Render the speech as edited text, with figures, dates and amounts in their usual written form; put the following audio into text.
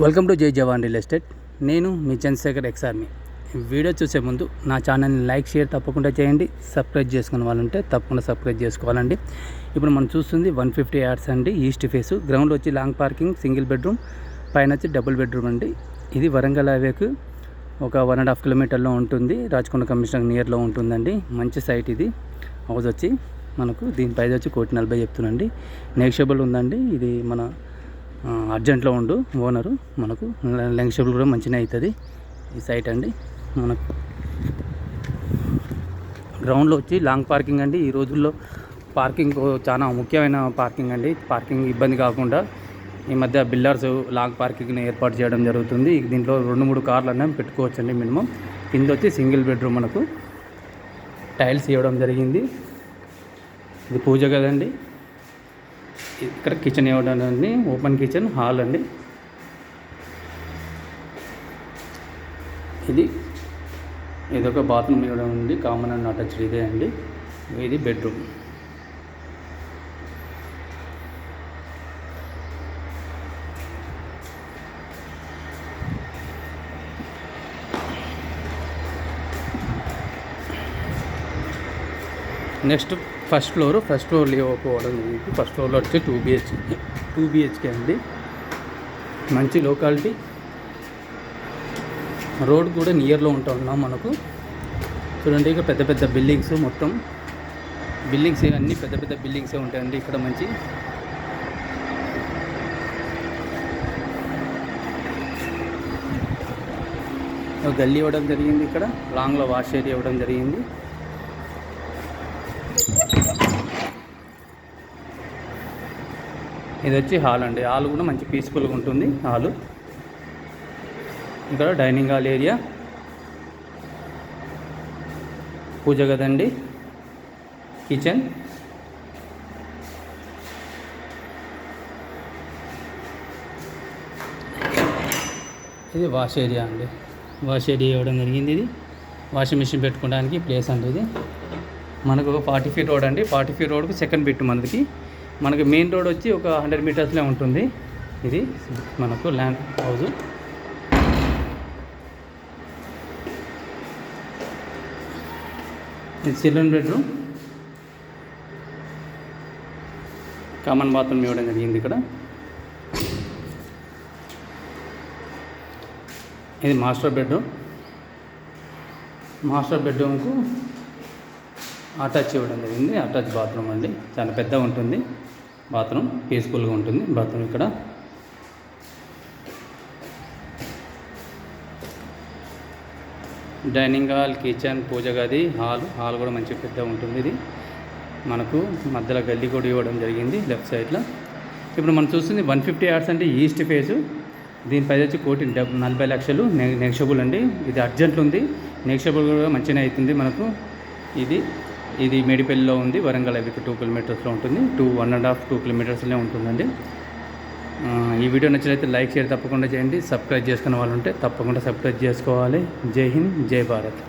Welcome to జై జవాన్ real estate. నేను మీ Chandrasekhar ex-army. Video చూసే ముందు నా ఛానల్ని లైక్ షేర్ తప్పకుండా చేయండి. సబ్స్క్రైబ్ చేసుకున్న వాళ్ళు ఉంటే తప్పకుండా సబ్స్క్రైబ్ చేసుకోవాలండి. ఇప్పుడు మనం చూస్తుంది 150 యార్డ్స్ అండి, ఈస్ట్ ఫేసు. గ్రౌండ్ వచ్చి లాంగ్ పార్కింగ్, సింగిల్ బెడ్రూమ్, పైన వచ్చి డబుల్ బెడ్రూమ్ అండి. ఇది వరంగల్ హైవేకు ఒక 1.5 కిలోమీటర్లో ఉంటుంది. రాచకొండ కమిషనర్ నియర్లో ఉంటుందండి. మంచి సైట్ ఇది. హౌస్ వచ్చి మనకు దీని ప్రైస్ వచ్చి 1,40,00,000 చెప్తున్నాండి. నెగోషియబుల్ ఉందండి. ఇది మన అర్జెంట్లో ఉండు ఓనరు. మనకు నెగోషియబుల్ కూడా మంచిగా అవుతుంది ఈ సైట్ అండి. మనకు గ్రౌండ్లో వచ్చి లాంగ్ పార్కింగ్ అండి. ఈ రోజుల్లో పార్కింగ్ చాలా ముఖ్యమైన పార్కింగ్ అండి. పార్కింగ్ ఇబ్బంది కాకుండా ఈ మధ్య బిల్డర్స్ లాంగ్ పార్కింగ్ని ఏర్పాటు చేయడం జరుగుతుంది. దీంట్లో 2-3 కార్లు అన్నీ పెట్టుకోవచ్చండి మినిమం. కింద వచ్చి సింగిల్ బెడ్రూమ్, మనకు టైల్స్ ఇవ్వడం జరిగింది. ఇది పూజ గదండి. ఇక్కడ కిచెన్ ఇవ్వడానికి ఓపెన్ కిచెన్, హాల్ అండి. ఇదొక బాత్రూమ్ ఇవ్వడం ఉంది, కామన్ అండ్ అటాచ్డ్ ఇదే అండి. ఇది బెడ్రూమ్. నెక్స్ట్ ఫస్ట్ ఫ్లోర్ లేకపోవడం. ఫస్ట్ ఫ్లోర్లో వచ్చి 2 BHK అండి. మంచి లోకాలిటీ, రోడ్ కూడా నియర్లో ఉంటున్నాం మనకు. చూడండి, ఇక పెద్ద పెద్ద బిల్డింగ్స్, మొత్తం బిల్డింగ్స్ అన్నీ పెద్ద పెద్ద బిల్డింగ్సే ఉంటాయండి ఇక్కడ. మంచి గల్లీ ఇవ్వడం జరిగింది. ఇక్కడ లాంగ్లో వాష్ ఏరియా ఇవ్వడం జరిగింది. ఇది వచ్చి హాల్ అండి. హాల్ కూడా మంచి పీస్ఫుల్గా ఉంటుంది హాలు. ఇక్కడ డైనింగ్ హాల్ ఏరియా, పూజ గదండి, కిచెన్. ఇది వాష్ ఏరియా అండి. వాష్ ఏరియా ఇవ్వడం జరిగింది. ఇది వాషింగ్ మిషన్ పెట్టుకోవడానికి ప్లేస్ అండి. ఇది మనకు ఒక 40 ఫీట్ రోడ్ అండి. 40 ఫీట్ రోడ్కు సెకండ్ బిట్ మనకి మెయిన్ రోడ్ వచ్చి ఒక 100 మీటర్స్లో ఉంటుంది. ఇది మనకు ల్యాండ్ హౌస్. ఇది చిల్డ్రన్ బెడ్రూమ్, కామన్ బాత్రూమ్ ఇవ్వడం జరిగింది ఇక్కడ. ఇది మాస్టర్ బెడ్రూమ్కు అటాచ్ ఇవ్వడం జరిగింది. అటాచ్ బాత్రూమ్ అండి. చాలా పెద్దగా ఉంటుంది బాత్రూమ్, పీస్ఫుల్గా ఉంటుంది బాత్రూమ్. ఇక్కడ డైనింగ్ హాల్, కిచెన్, పూజ గది, హాల్ కూడా మంచి పెద్దగా ఉంటుంది. ఇది మనకు మధ్యలో గల్లీ కూడా ఇవ్వడం జరిగింది లెఫ్ట్ సైడ్లో. ఇప్పుడు మనం చూస్తుంది 150 యార్డ్స్ అంటే ఈస్ట్ ఫేసు. దీని ప్రైస్ వచ్చి 1,40,00,000 నెగోషియబుల్ అండి. ఇది అర్జెంట్ ఉంది, నెగోషియబుల్ కూడా మంచిగానే అవుతుంది మనకు. ఇది మేడిపల్లిలో ఉంది. వరంగల్ హైవేకి 2 కిలోమీటర్స్లో ఉంటుంది. 1.5-2 కిలోమీటర్స్లో ఉంటుందండి. ఈ వీడియో నచ్చినట్లయితే లైక్ షేర్ తప్పకుండా చేయండి. సబ్స్క్రైబ్ చేసుకున్న వాళ్ళు ఉంటే తప్పకుండా సబ్స్క్రైబ్ చేసుకోవాలి. జై హింద్, జై భారత్.